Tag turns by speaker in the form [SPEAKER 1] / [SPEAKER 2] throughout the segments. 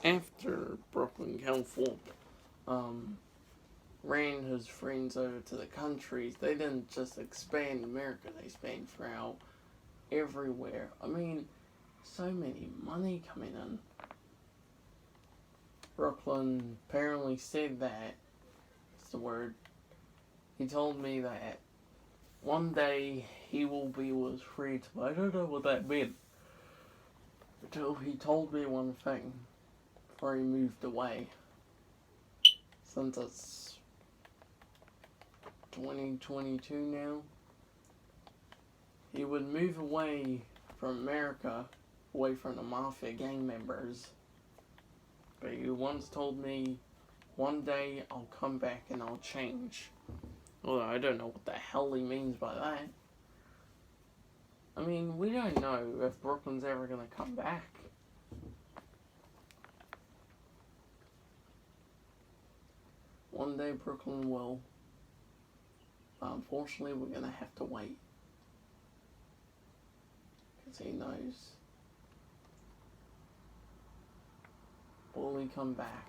[SPEAKER 1] after Brooklyn California ran his friends over to the countries, they didn't just expand America, they expanded throughout everywhere. I mean, so many money coming in. Brooklyn apparently said that, what's the word? He told me that one day he will be with his friends. I don't know what that meant. Until he told me one thing before he moved away. Since it's 2022 now, he would move away from America, away from the Mafia gang members. But he once told me, one day I'll come back and I'll change. Although I don't know what the hell he means by that. I mean, we don't know if Brooklyn's ever gonna come back. One day Brooklyn will. But unfortunately, we're gonna have to wait. Because he knows. Will he come back?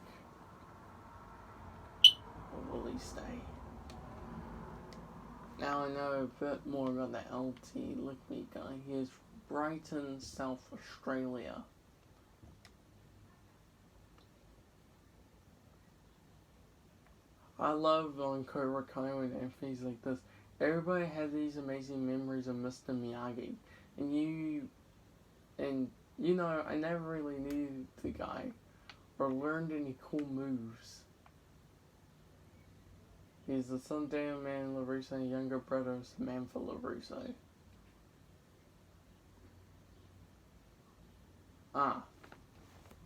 [SPEAKER 1] Or will he stay? Now I know a bit more about the LT Lick Me guy. He is from Brighton, South Australia. I love on Cobra Kai when Anthony's like this. Everybody has these amazing memories of Mr. Miyagi. And you know, I never really knew the guy or learned any cool moves. He's the son of Daniel Man LaRusso and younger brother of Samantha LaRusso.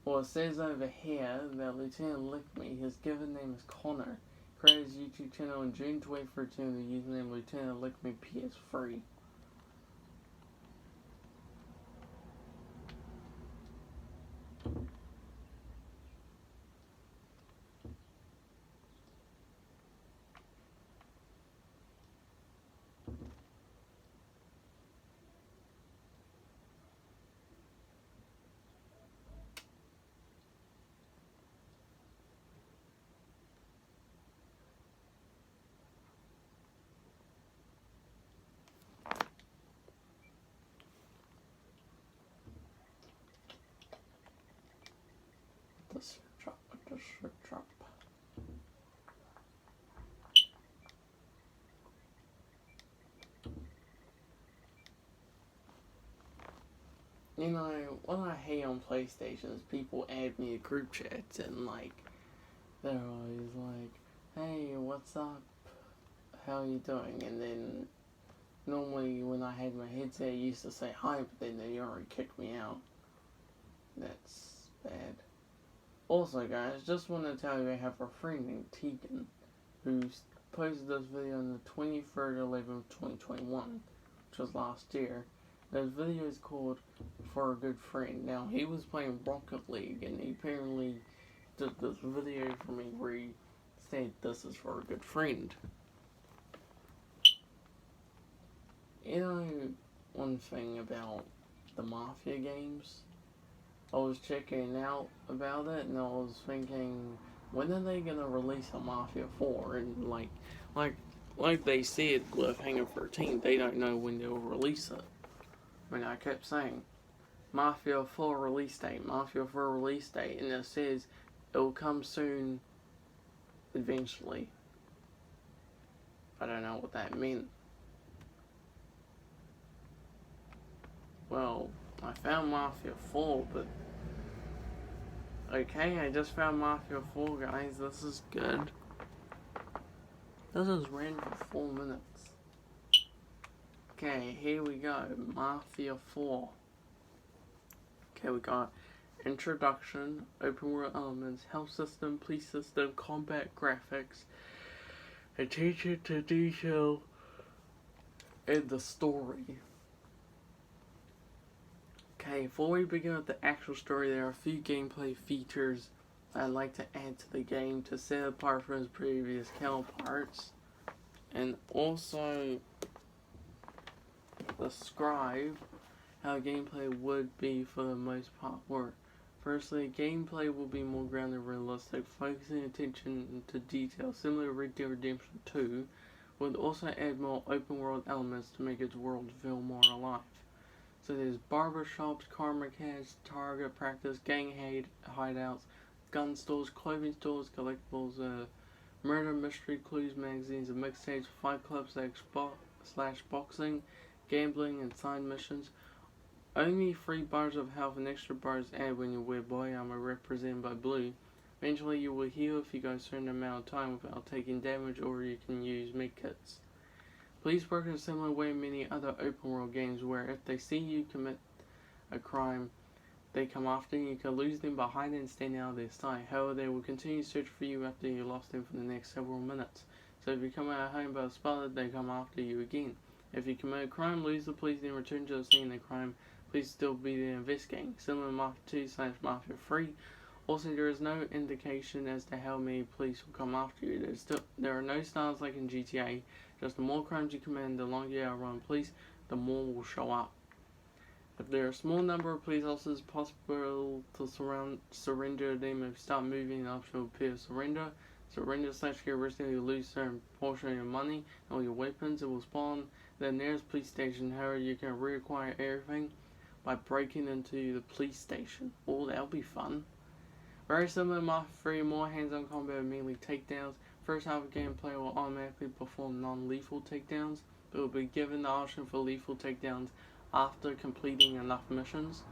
[SPEAKER 1] Well, it says over here that Lieutenant Lickme, his given name is Connor, created his YouTube channel on June 2013 with the username Lieutenant Lickme PS3. The shirt drop. You know, what I hate on PlayStation is people add me to group chats and like, they're always like, hey, what's up? How you doing? And then normally when I had my headset I used to say hi, but then they already kicked me out. That's bad. Also guys, just want to tell you I have a friend named Tegan who posted this video on the 23rd of 11th, 2021, which was last year. This video is called For a Good Friend. Now, he was playing Rocket League, and he apparently did this video for me where he said this is for a good friend. You know, one thing about the Mafia games, I was checking out about it, and I was thinking, when are they gonna release a Mafia 4? And like they said with Hangar 13, they don't know when they'll release it. I mean, I kept saying, Mafia 4 release date, Mafia 4 release date, and it says it will come soon, eventually. I don't know what that meant. Well, I found Mafia 4, but okay, I just found Mafia 4, guys. This is good. This is ran for 4 minutes. Okay, here we go. Mafia 4. Okay, we got introduction, open world elements, health system, police system, combat graphics, attention to detail, and the story. Okay, before we begin with the actual story, there are a few gameplay features I'd like to add to the game to set it apart from its previous counterparts, and also describe how gameplay would be for the most part, or Firstly, gameplay will be more grounded and realistic, focusing attention to detail, similar to Red Dead Redemption 2, would also add more open world elements to make its world feel more alive. So there's barber shops, car mechanics, target practice, gang hideouts, gun stores, clothing stores, collectibles, murder mystery clues, magazines and mixtapes, fight clubs slash boxing, gambling and side missions. Only 3 bars of health and extra bars add when you wear body armor represented by blue. Eventually you will heal if you go a certain amount of time without taking damage, or you can use medkits. Police work in a similar way in many other open world games, where if they see you commit a crime, they come after you. You can lose them by hiding and standing out of their sight. However, they will continue to search for you after you lost them for the next several minutes. So if you come out of home but spotted, they come after you again. If you commit a crime, lose the police, then return to the scene of the crime, police still be there investigating. Similar to Mafia 2 / Mafia 3. Also, there is no indication as to how many police will come after you. There are no stars like in GTA. Just the more crimes you commit and the longer you outrun police, the more will show up. If there are a small number of police officers, it's possible to surrender them. If you start moving, the option will appear surrender. Surrender / get arrested, you lose a certain portion of your money and all your weapons. It will spawn the nearest police station. However, you can reacquire everything by breaking into the police station. Oh, that'll be fun. Very similar to Mafia 3, more hands-on combat with mainly takedowns. First half of gameplay will automatically perform non-lethal takedowns, but will be given the option for lethal takedowns after completing enough missions.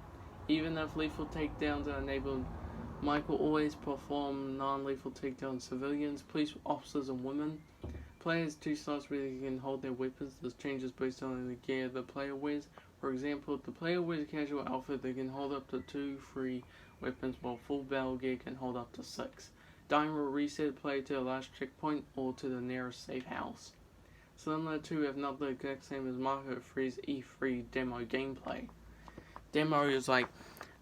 [SPEAKER 1] Even if lethal takedowns are enabled, Mike will always perform non-lethal takedowns civilians, police officers and women. Players 2 slots where they can hold their weapons. This changes based on the gear the player wears. For example, if the player wears a casual outfit, they can hold up to 2-3 weapons, while full battle gear can hold up to 6. Dying will reset the player to the last checkpoint or to the nearest safe house. Similar to, if not the exact same as Mafia 3's E3 demo gameplay. Demo is like,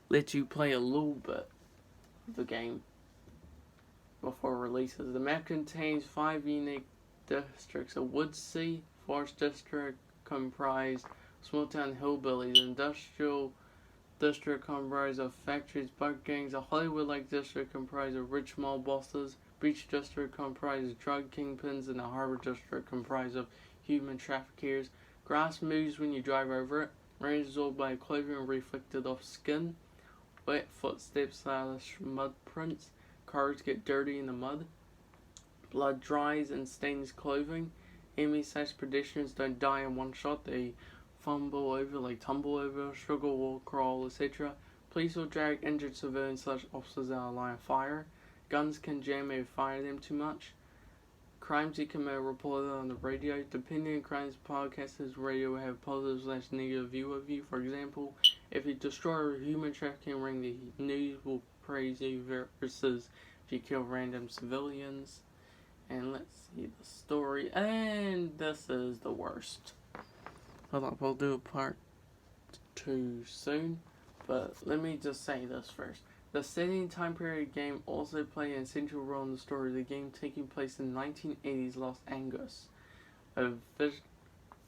[SPEAKER 1] let you play a little bit of the game before it releases. The map contains 5 unique districts: a Woodsea Forest District comprised small town hillbillies, industrial district comprised of factories, bike gangs, a Hollywood-like district comprised of rich mall bosses, beach district comprised of drug kingpins, and a harbor district comprised of human traffickers. Grass moves when you drive over it, rain is absorbed by clothing and reflected off skin, wet footsteps / mud prints, cars get dirty in the mud, blood dries and stains clothing, enemies / pedestrians don't die in one shot, they fumble over, like tumble over, struggle, walk, crawl, etc. Police will drag injured civilians / officers out of line of fire. Guns can jam if you fire them too much. Crimes you commit are reported on the radio. Depending on crimes, podcasters radio will have positive / negative view of you. For example, if you destroy a human trafficking ring, the news will praise you versus if you kill random civilians. And let's see the story. And this is the worst. Hold up, I'll do a part 2 soon, but let me just say this first. The setting time period game also played an essential role in the story of the game, taking place in 1980s Los Angeles, a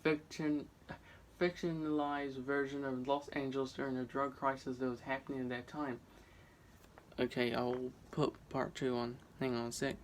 [SPEAKER 1] fictionalized version of Los Angeles during the drug crisis that was happening at that time. Okay, I'll put part 2 on. Hang on a sec.